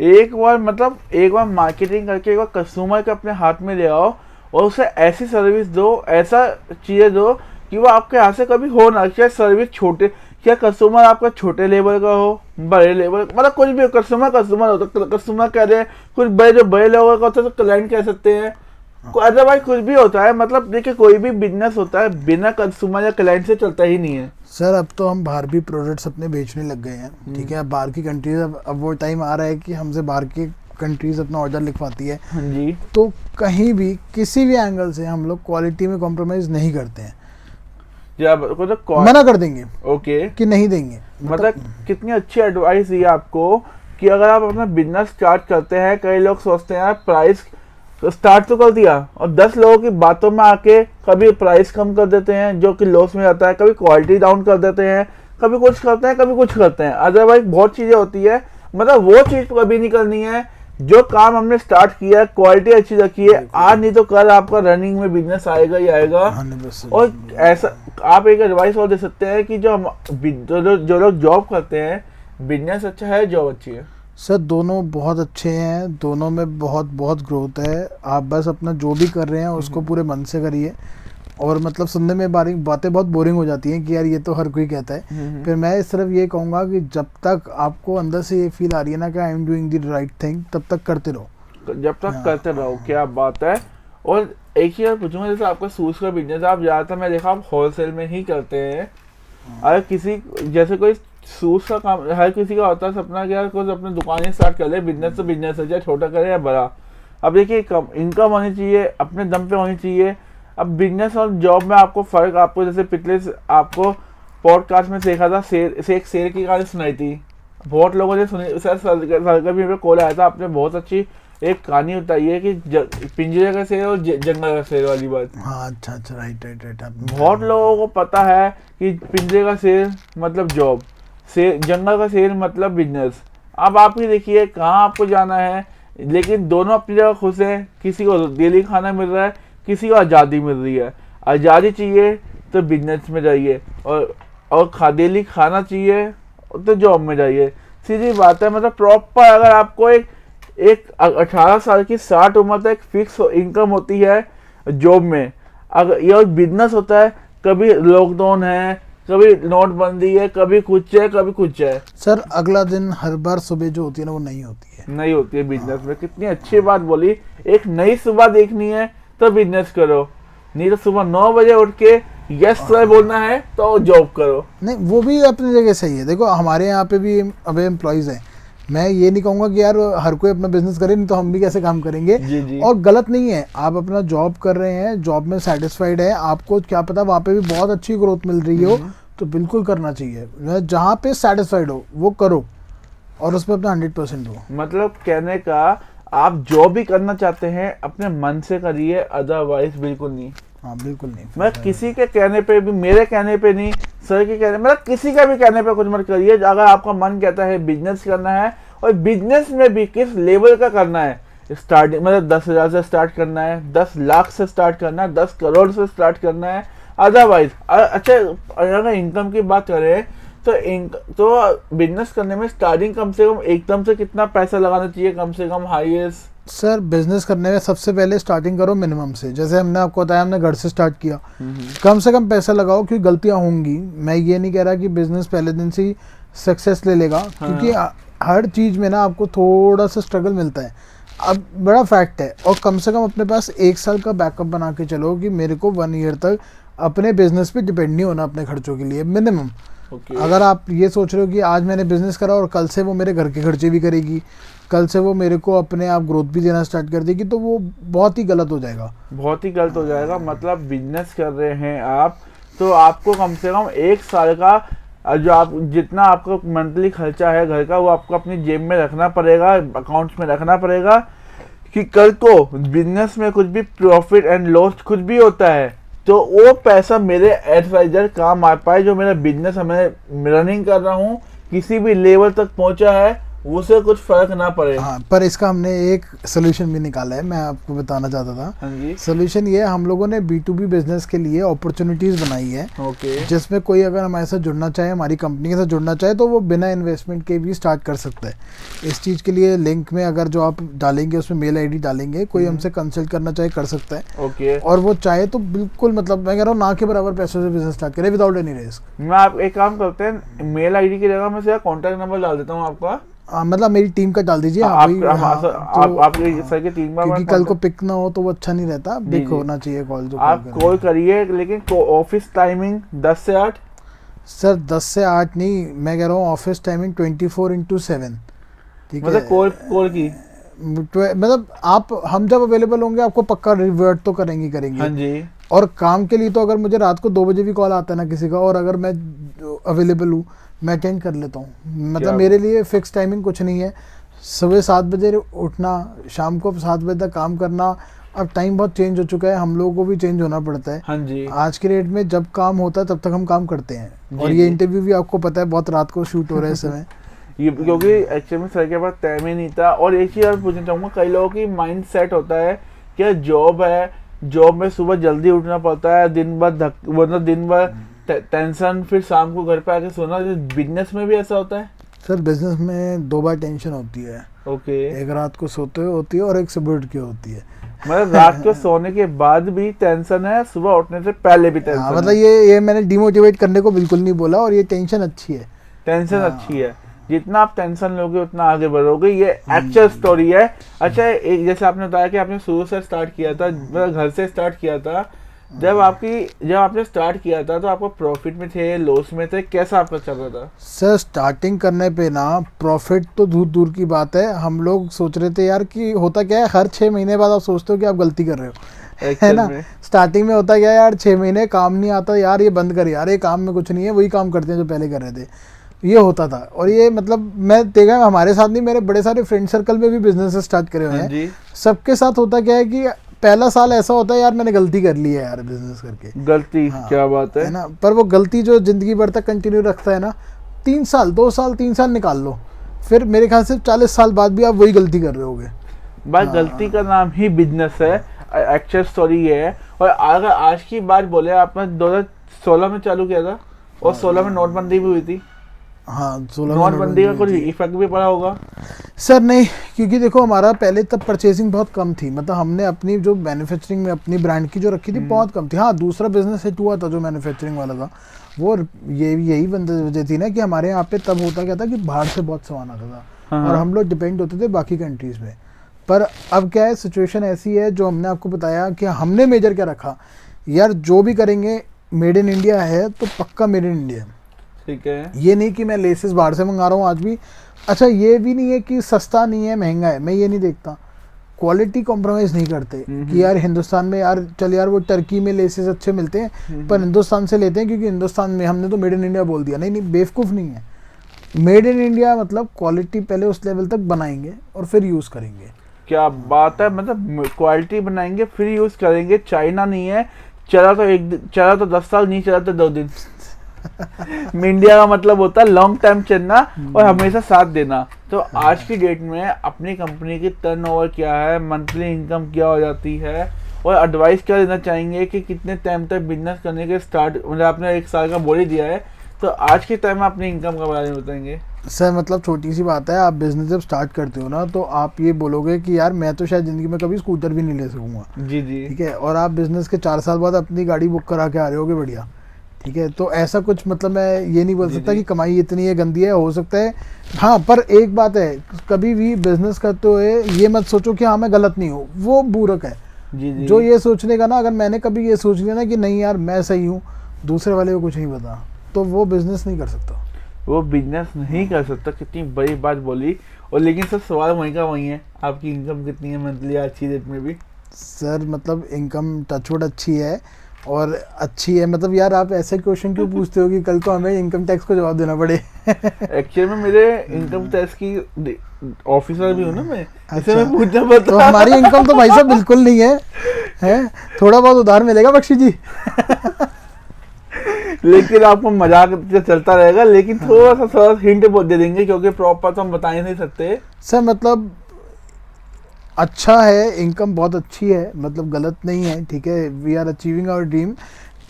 एक बार मार्केटिंग करके एक बार कस्टमर के अपने हाथ में ले आओ और उसे ऐसी सर्विस दो, ऐसा चीज़ें दो कि वो आपके यहाँ से कभी हो ना। क्या सर्विस छोटे, क्या कस्टमर आपका छोटे लेवल का हो, बड़े लेवल, मतलब कुछ भी कस्टमर होता, कस्टमर कह रहे हैं कुछ बड़े, जो बड़े लेवल का होता है तो क्लाइंट कह सकते हैं, अदरवाइज कुछ भी होता है। मतलब देखिए कोई भी बिजनेस होता है बिना कस्टमर या क्लाइंट से चलता ही नहीं है। सर अब तो हम बाहर भी प्रोडक्ट्स अपने बेचने लग गए हैं, ठीक है। बाहर की कंट्रीज, अब वो टाइम आ रहा है कि हमसे बाहर की कंट्रीज अपना ऑर्डर लिखवाती है। हाँ जी। तो कहीं भी किसी भी एंगल से हम लोग क्वालिटी में कॉम्प्रोमाइज नहीं करते हैं, तो मना कर देंगे ओके कि नहीं देंगे। मतलब कितनी अच्छी एडवाइस दी आपको कि अगर आप अपना बिजनेस स्टार्ट करते हैं, कई लोग सोचते हैं प्राइस स्टार्ट तो कर दिया और 10 लोगों की बातों में आके कभी प्राइस कम कर देते हैं जो कि लॉस में जाता है, कभी क्वालिटी डाउन कर देते हैं, कभी कुछ करते हैं, कभी कुछ करते हैं। अदरवाइज बहुत चीज़ें होती है, मतलब वो चीज़ कभी नहीं करनी है। जो काम हमने स्टार्ट किया है, क्वालिटी अच्छी रखी है, आज नहीं तो कल आपका रनिंग में बिजनेस आएगा ही आएगा। और ऐसा आप एक एडवाइस और दे सकते हैं कि जो लोग जॉब करते हैं, बिजनेस अच्छा है, जॉब अच्छी है? सर दोनों बहुत अच्छे हैं, दोनों में बहुत बहुत ग्रोथ है। आप बस अपना जो भी कर रहे हैं उसको पूरे मन से करिए। और मतलब सुनने में बातें बहुत बोरिंग हो जाती हैं कि यार ये तो हर कोई कहता है, फिर मैं सिर्फ ये कहूँगा कि जब तक आपको अंदर से ये फील आ रही है ना कि I am doing the right thing, तब तक करते रहो। जब तक करते रहो, क्या बात है। और एक ही बात पूछूंगा, जैसे आपका शूज़ का बिजनेस आप ज़्यादातर मैं देखा आप होलसेल में ही करते हैं। अगर किसी जैसे कोई शूज़ का काम हर किसी का होता है सपना कि यार कुछ अपनी दुकानें स्टार्ट कर ले, बिजनेस तो बिजनेस है, चाहे छोटा करे या बड़ा। अब देखिए इनकम होनी चाहिए, अपने दम पे होनी चाहिए। अब बिजनेस और जॉब में आपको फ़र्क, आपको जैसे पिछले आपको पॉडकास्ट में देखा था, एक शेर की कहानी सुनाई थी, बहुत लोगों ने सुनी। सर भी मेरे कॉल आया था, आपने बहुत अच्छी एक कहानी बताई है कि पिंजरे का शेर और जंगल का शेर वाली बात। हाँ अच्छा राइट। बहुत लोगों को पता है कि पिंजरे का शेर मतलब जॉब, जंगल का शेर मतलब बिजनेस। अब आप ही देखिए कहाँ आपको जाना है, लेकिन दोनों अपनी जगह खुश हैं। किसी को डेली खाना मिल रहा है, किसी को आज़ादी मिल रही है। आज़ादी चाहिए तो बिजनेस में जाइए, और डेली खाना चाहिए तो जॉब में जाइए। सीधी बात है। मतलब प्रॉपर अगर आपको एक 18 साल की 60 उम्र तक फिक्स इनकम होती है जॉब में, अगर ये बिजनेस होता है, कभी लॉकडाउन है, कभी नोटबंदी है, कभी कुछ है, कभी कुछ है। सर अगला दिन हर बार सुबह जो होती है ना वो नहीं होती है बिजनेस में। कितनी अच्छी बात बोली, एक नई सुबह देखनी है तो बिजनेस करो, नहीं तो सुबह 9 बजे उठ के यस सर बोलना है तो जॉब करो। नहीं वो भी अपनी जगह सही है। देखो हमारे यहाँ पे भी अभी एम्प्लॉयज़ हैं, मैं ये नहीं कहूँगा कि यार हर कोई अपना बिजनेस करे, नहीं तो हम भी कैसे काम करेंगे। जी। और गलत नहीं है, आप अपना जॉब कर रहे हैं, जॉब में सेटिस्फाइड है, आपको क्या पता वहाँ पे भी बहुत अच्छी ग्रोथ मिल रही हो, तो बिल्कुल करना चाहिए। जहाँ पे सेटिस्फाइड हो वो करो और उसमें अपना 100% दो। मतलब कहने का आप जो भी करना चाहते हैं अपने मन से करिए, अदरवाइज बिल्कुल नहीं। हाँ बिल्कुल नहीं। मैं किसी के कहने पे भी, मेरे कहने पे नहीं, सर के कहने, मतलब किसी का भी कहने पे कुछ मत करिए। अगर आपका मन कहता है बिजनेस करना है, और बिजनेस में भी किस लेवल का करना है, स्टार्टिंग मतलब 10,000 से स्टार्ट करना है, 10 लाख से स्टार्ट करना है, 10 करोड़ से स्टार्ट करना है, अदरवाइज अच्छा अगर इनकम की बात करें तो बिजनेस करने में स्टार्टिंग कम से कम एकदम से कितना पैसा लगाना चाहिए, कम से कम हाईएस्ट? सर बिजनेस करने में सबसे पहले स्टार्टिंग करो मिनिमम से। जैसे हमने आपको बताया, हमने घर से स्टार्ट किया, कम से कम पैसा लगाओ, क्योंकि गलतियां होंगी। मैं ये नहीं कह रहा कि बिजनेस पहले दिन से ही सक्सेस ले लेगा, क्योंकि हर चीज़ में ना आपको थोड़ा सा स्ट्रगल मिलता है। अब बड़ा फैक्ट है। और कम से कम अपने पास 1 साल का बैकअप बना के चलो कि मेरे को 1 ईयर तक अपने बिजनेस पे डिपेंड नहीं होना अपने खर्चों के लिए, मिनिमम। अगर आप ये सोच रहे हो कि आज मैंने बिजनेस करा और कल से वो मेरे घर के खर्चे भी करेगी, कल से वो मेरे को अपने आप ग्रोथ भी देना स्टार्ट कर देगी, तो वो बहुत ही गलत हो जाएगा। मतलब बिजनेस कर रहे हैं आप, तो आपको कम से कम 1 साल का जो आप जितना आपका मंथली खर्चा है घर का, वो आपको अपनी जेब में रखना पड़ेगा, अकाउंट्स में रखना पड़ेगा, कि कल को बिजनेस में कुछ भी प्रॉफिट एंड लॉस कुछ भी होता है तो वो पैसा मेरे एडवाइजर काम आ पाए, जो मेरा बिजनेस मैं रनिंग कर रहा हूँ किसी भी लेवल तक पहुंचा है उसे कुछ फर्क ना पड़े। हाँ, पर इसका हमने एक सोल्यूशन भी निकाला है, मैं आपको बताना चाहता था। हाँ जी। सोल्यूशन ये है, हम लोगों ने B2B बिजनेस के लिए अपॉर्चुनिटीज बनाई है। ओके। जिसमें कोई अगर हमारे साथ जुड़ना चाहे, हमारी कंपनी के साथ जुड़ना चाहे, तो वो बिना इन्वेस्टमेंट के भी स्टार्ट कर सकता है। इस चीज़ के लिए लिंक में अगर जो आप डालेंगे उसमें मेल ID डालेंगे, कोई हमसे कंसल्ट करना चाहे कर सकता है। ओके। और वो चाहे तो बिल्कुल मतलब मैं कह रहा हूँ ना के बराबर पैसों से बिजनेस स्टार्ट करे विदाउट एनी रिस्क। मैं आप एक काम करते हैं, मेल ID की जगह मैं सीधा कॉन्टैक्ट नंबर डाल देता हूँ आपका। मतलब मेरी टीम का डाल दीजिए। आपकी सर की टीम का, क्योंकि कल को पिक ना हो तो वो अच्छा नहीं रहता, पिक होना चाहिए कॉल जो आप कॉल करिए। लेकिन ऑफिस टाइमिंग 10 से 8 सर 10 से 8 नहीं, मैं कह रहा हूँ ऑफिस टाइमिंग 24/7। ठीक है, मतलब कॉल की मतलब आप हम जब अवेलेबल होंगे आपको पक्का रिवर्ट तो करेंगे। हाँ जी। और काम के लिए तो अगर मुझे रात को 2 बजे भी कॉल आता है ना किसी का, और अगर मैं अवेलेबल हूँ मैं अटेंड कर लेता हूँ। मतलब मेरे लिए फिक्स टाइमिंग कुछ नहीं है। सुबह 7 बजे उठना, शाम को 7 बजे तक काम करना। अब टाइम बहुत चेंज हो चुका है, हम लोगों को भी चेंज होना पड़ता है। हाँ जी। आज के डेट में जब काम होता है तब तक हम काम करते हैं। और ये इंटरव्यू भी आपको पता है बहुत रात को शूट हो रहा है इस समय। ये क्योंकि एक्चुअली में सर के पास टाइम ही नहीं था। और एक चीज़ और पूछना चाहूँगा, कई लोगों की माइंड सेट होता है कि जॉब है, जॉब में सुबह जल्दी उठना पड़ता है, दिन भर मतलब दिन भर टेंशन, फिर शाम को घर पे आके सोना। बिजनेस में भी ऐसा होता है? सर बिजनेस में 2 बार टेंशन होती है। ओके। एक रात को सोते हुए होती है और एक सुबह उठ के होती है। मतलब रात को सोने के बाद भी टेंशन है, सुबह उठने से पहले भी टेंशन। मतलब ये मैंने डिमोटिवेट करने को बिल्कुल नहीं बोला, और ये टेंशन अच्छी है। टेंशन अच्छी है, जितना आप टेंशन लोगे उतना आगे बढ़ोगे। ये एक्चुअल स्टोरी है। अच्छा, एक जैसे आपने बताया कि आपने शुरू से स्टार्ट किया था, मतलब घर से स्टार्ट किया था। जब आपने स्टार्ट किया था तो आपको प्रॉफिट में थे, लॉस में थे, कैसा आपका चल रहा था? सर स्टार्टिंग करने पे ना प्रॉफिट तो दूर दूर की बात है। हम लोग सोच रहे थे यार कि होता क्या है, हर 6 महीने बाद आप सोचते हो कि आप गलती कर रहे हो, है ना। स्टार्टिंग में होता क्या है यार, 6 महीने काम नहीं आता यार, ये बंद कर यार, ये काम में कुछ नहीं है, वही काम करते हैं जो पहले कर रहे थे, ये होता था। और ये मतलब मैं देखा हमारे साथ नहीं, मेरे बड़े सारे फ्रेंड सर्कल में भी बिजनेस स्टार्ट करे हुए हैं। सबके साथ होता क्या है कि पहला साल ऐसा होता है यार मैंने गलती कर ली है यार बिजनेस करके। गलती क्या बात है ना। पर वो गलती जो जिंदगी भर तक कंटिन्यू रखता है ना, 3 साल 2 साल 3 साल निकाल लो, फिर मेरे ख्याल से 40 साल बाद भी आप वही गलती कर रहे होगे। भाई गलती का नाम ही बिजनेस है। एक्चुअल स्टोरी ये है। और अगर आज की बात बोले, आपने 2016 में चालू किया था और 16 में नोटबंदी भी हुई थी। हाँ, 16 नोटबंदी का कुछ इफेक्ट भी पड़ा होगा? सर नहीं, क्योंकि देखो हमारा पहले तब परचेसिंग बहुत कम थी। मतलब हमने अपनी जो मैन्युफैक्चरिंग में अपनी ब्रांड की जो रखी थी बहुत कम थी। हाँ, दूसरा बिजनेस हिट हुआ था जो मैन्युफैक्चरिंग वाला था, वो यही वजह थी ना कि हमारे यहाँ पे तब होता क्या था कि बाहर से बहुत सामान आता था और हम लोग डिपेंड होते थे बाकी कंट्रीज में। पर अब क्या है, सिचुएशन ऐसी है जो हमने आपको बताया कि हमने मेजर क्या रखा यार, जो भी करेंगे मेड इन इंडिया है तो पक्का मेड इन इंडिया। ठीक है, ये नहीं कि मैं लेसेस बाहर से मंगा रहा हूँ आज भी। अच्छा, ये भी नहीं है कि सस्ता नहीं है महंगा है, मैं ये नहीं देखता। क्वालिटी कॉम्प्रोमाइज़ नहीं करते कि यार हिंदुस्तान में यार चल यार वो टर्की में लेसेस अच्छे मिलते हैं पर हिंदुस्तान से लेते हैं क्योंकि हिंदुस्तान में हमने तो मेड इन इंडिया बोल दिया। नहीं, बेवकूफ़ नहीं है। मेड इन इंडिया मतलब क्वालिटी पहले उस लेवल तक बनाएंगे और फिर यूज़ करेंगे। क्या बात है, मतलब क्वालिटी बनाएंगे फिर यूज़ करेंगे। चाइना नहीं है, चला तो 10 साल, नहीं चला तो 2 दिन। इंडिया का मतलब होता है लॉन्ग टाइम चलना और हमेशा साथ देना। तो आज की डेट में अपनी कंपनी की टर्नओवर क्या है, मंथली इनकम क्या हो जाती है, और एडवाइस क्या देना चाहेंगे कि कितने टाइम तक बिजनेस करने के स्टार्ट, मतलब आपने 1 साल का बोल ही दिया है, तो आज के टाइम में अपनी इनकम के बारे में बताएंगे? सर मतलब छोटी सी बात है, आप बिजनेस जब स्टार्ट करते हो ना तो आप ये बोलोगे कि यार मैं तो शायद ज़िंदगी में कभी स्कूटर भी नहीं ले सकूँगा। जी जी, ठीक है। और आप बिजनेस के 4 साल बाद अपनी गाड़ी बुक करा के आ रहे होगे, बढ़िया। ठीक है, तो ऐसा कुछ मतलब मैं ये नहीं बोल सकता कि कमाई इतनी है गंदी है, हो सकता है। हाँ, पर एक बात है, कभी भी बिजनेस करते हुए ये मत सोचो कि हाँ मैं गलत नहीं हूँ, वो बुरक है। जी जी, जो ये सोचने का ना, अगर मैंने कभी ये सोच लिया ना कि नहीं यार मैं सही हूँ, दूसरे वाले को कुछ नहीं पता, तो वो बिजनेस नहीं कर सकता। वो बिजनेस नहीं कर सकता। कितनी बड़ी बात बोली। और लेकिन सर सवाल वहीं का वहीं है, आपकी इनकम कितनी है मंथली आज की डेट में भी? सर मतलब इनकम टचवुड अच्छी है, और अच्छी है। मतलब यार आप ऐसे क्वेश्चन क्यों पूछते हो कि कल को हमें इनकम टैक्स को जवाब देना पड़े। एक्चुअली में मेरे इनकम टैक्स की ऑफिसर भी हूँ ना मैं, इसे अच्छा, मैं पूछना पड़ता तो हमारी इनकम तो भाई साहब बिल्कुल नहीं है, हैं? थोड़ा बहुत उधार मिलेगा बख्शी जी। लेकिन आपको मजाक से चलता रहेगा, लेकिन थोड़ा हिंट दे देंगे क्योंकि प्रॉपर तो हम बता ही नहीं सकते सर। मतलब अच्छा है, इनकम बहुत अच्छी है, मतलब गलत नहीं है, ठीक है। We are achieving our dream.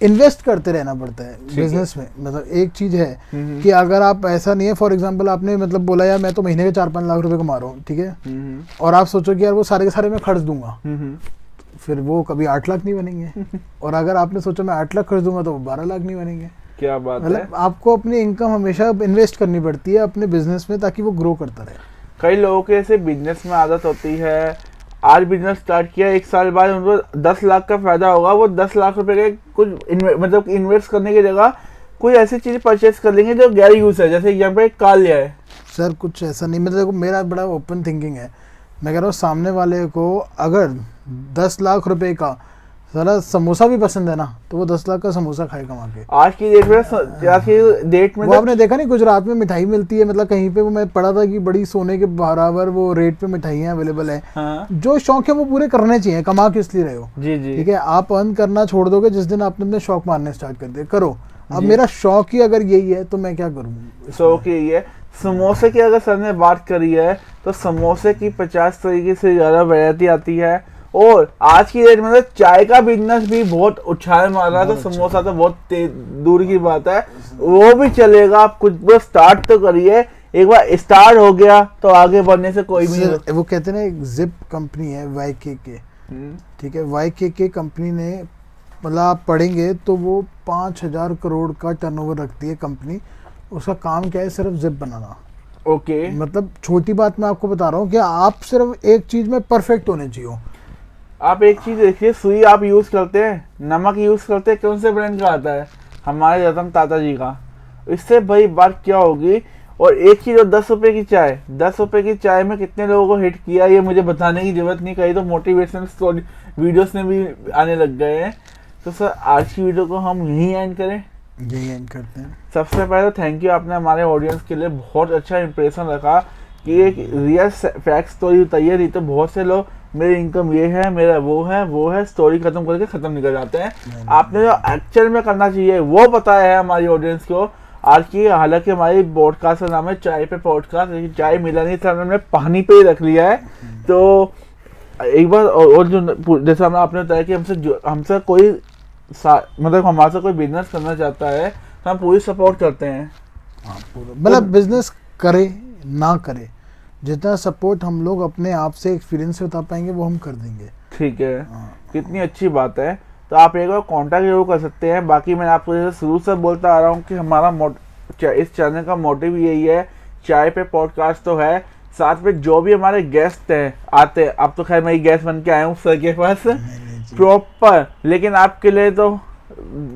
Invest करते रहना पड़ता है बिजनेस में। मतलब एक चीज है कि अगर आप, ऐसा नहीं है फॉर एग्जांपल आपने मतलब बोला यार मैं तो महीने के 4-5 लाख रुपए कमा रहा हूँ, ठीक है, और आप सोचो कि यार वो सारे के सारे मैं खर्च दूंगा, फिर वो कभी 8 लाख नहीं बनेंगे। और अगर आपने सोचा मैं 8 लाख खर्च दूंगा तो वो 12 लाख नहीं बनेंगे। क्या बात है। मतलब आपको अपनी इनकम हमेशा इन्वेस्ट करनी पड़ती है अपने बिजनेस में ताकि वो ग्रो करता रहे। कई लोगों के ऐसे बिजनेस में आदत होती है, आज बिजनेस स्टार्ट किया, 1 साल बाद उनको 10 लाख का फायदा होगा, वो 10 लाख रुपए के कुछ मतलब इन्वेस्ट करने की जगह कोई ऐसी चीज परचेस कर लेंगे जो गैर यूज है, जैसे यहाँ पे एक कार लिया है। सर कुछ ऐसा नहीं, मतलब देखो मेरा बड़ा ओपन थिंकिंग है। मैं कह रहा हूँ सामने वाले को अगर 10 लाख रुपए का सारा समोसा भी पसंद है ना, तो वो 10 लाख का समोसा खाएगा वहाँ के। आज की डेट में वो आपने देखा नहीं गुजरात में मिठाई मिलती है, मतलब कहीं पे वो मैं पढ़ा था कि बड़ी सोने के बराबर वो रेट पे मिठाइयाँ अवेलेबल है। हाँ। जो शौक है वो पूरे करने चाहिए, कमा किस लिए रहे हो। जी जी। ठीक है, आप अर्न करना छोड़ दोगे जिस दिन आपने अपने शौक मारने स्टार्ट कर दिए, करो। अब मेरा शौक ही अगर यही है तो मैं क्या करूँ। शौक यही है। समोसे की अगर सर ने बात करी है तो समोसे की 50 तरीके से ज्यादा वैरायटी आती है, और आज की डेट में तो चाय का बिजनेस भी बहुत उछाल मार रहा है, तो समोसा तो बहुत दूर की बात है, वो भी चलेगा। आप कुछ बस स्टार्ट तो करिए, एक बार स्टार्ट हो गया तो आगे बढ़ने से कोई भी नहीं। वो कहते हैं ना एक जिप कंपनी है YKK, ठीक है, YKK कंपनी ने, मतलब आप पढ़ेंगे तो वो 5,000 करोड़ का टर्नओवर रखती है कंपनी। उसका काम क्या है, सिर्फ जिप बनाना। ओके। मतलब छोटी बात मैं आपको बता रहा हूँ कि आप सिर्फ एक चीज में परफेक्ट होने चाहिए। आप एक चीज देखिए, सुई आप यूज करते हैं, नमक यूज करते हैं, कौन से ब्रांड का आता है, हमारे रतन टाटा जी का। इससे भाई बात क्या होगी। और एक चीज, 10 रुपए की चाय, 10 रुपए की चाय में कितने लोगों को हिट किया ये मुझे बताने की जरूरत नहीं, कहीं तो मोटिवेशनल स्टोरी वीडियोस में भी आने लग गए हैं। तो सर आज की वीडियो को हम यहीं एंड करें, यही एंड करते हैं। सबसे पहले तो थैंक यू, आपने हमारे ऑडियंस के लिए बहुत अच्छा इंप्रेशन रखा कि एक रियल फैक्ट स्टोरी बताइए। नहीं तो बहुत से लोग मेरी इनकम ये है, मेरा वो है, स्टोरी खत्म करके खत्म निकल जाते हैं। आपने जो एक्चुअल में करना चाहिए वो बताया है हमारी ऑडियंस को आज की। हालांकि हमारी पॉडकास्ट का नाम है चाय पे पॉडकास्ट, लेकिन चाय मिला नहीं था, हमने पानी पे ही रख लिया है। तो एक बार और जो जैसे आपने बताया कि हमसे कोई मतलब हमारे से कोई बिजनेस करना चाहता है तो हम पूरी सपोर्ट करते हैं। मतलब बिजनेस करे ना करे, जितना सपोर्ट हम लोग अपने आप से एक्सपीरियंस से बता पाएंगे वो हम कर देंगे। ठीक है, कितनी अच्छी बात है। तो आप एक बार कॉन्टैक्ट जरूर कर सकते हैं। बाकी मैं आपको जैसे शुरू से बोलता आ रहा हूँ कि हमारा इस चैनल का मोटिव यही है, चाय पे पॉडकास्ट तो है, साथ में जो भी हमारे गेस्ट हैं आते हैं, अब तो खैर मैं गेस्ट बन के आया हूँ सर के पास प्रॉपर, लेकिन आपके लिए तो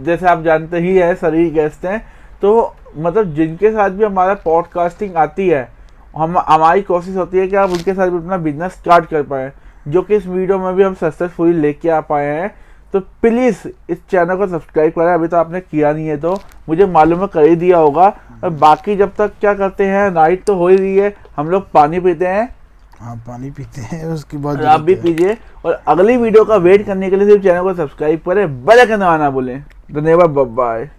जैसे आप जानते ही है सर ही गेस्ट हैं। तो मतलब जिनके साथ भी हमारा पॉडकास्टिंग आती है, हमारी कोशिश होती है कि आप उनके साथ भी अपना बिजनेस स्टार्ट कर पाए, जो कि इस वीडियो में भी हम सक्सेसफुली लेके आ पाए हैं। तो प्लीज़ इस चैनल को सब्सक्राइब करें, अभी तो आपने किया नहीं है तो मुझे मालूम है कर ही दिया होगा। और बाकी जब तक क्या करते हैं, नाइट तो हो ही रही है, हम लोग पानी पीते हैं। हाँ पानी पीते हैं, उसके बाद आप भी पीजिए, और अगली वीडियो का वेट करने के लिए सिर्फ चैनल को सब्सक्राइब करें, बेल आइकन दबाना ना भूलें। धन्यवाद, बाय बाय।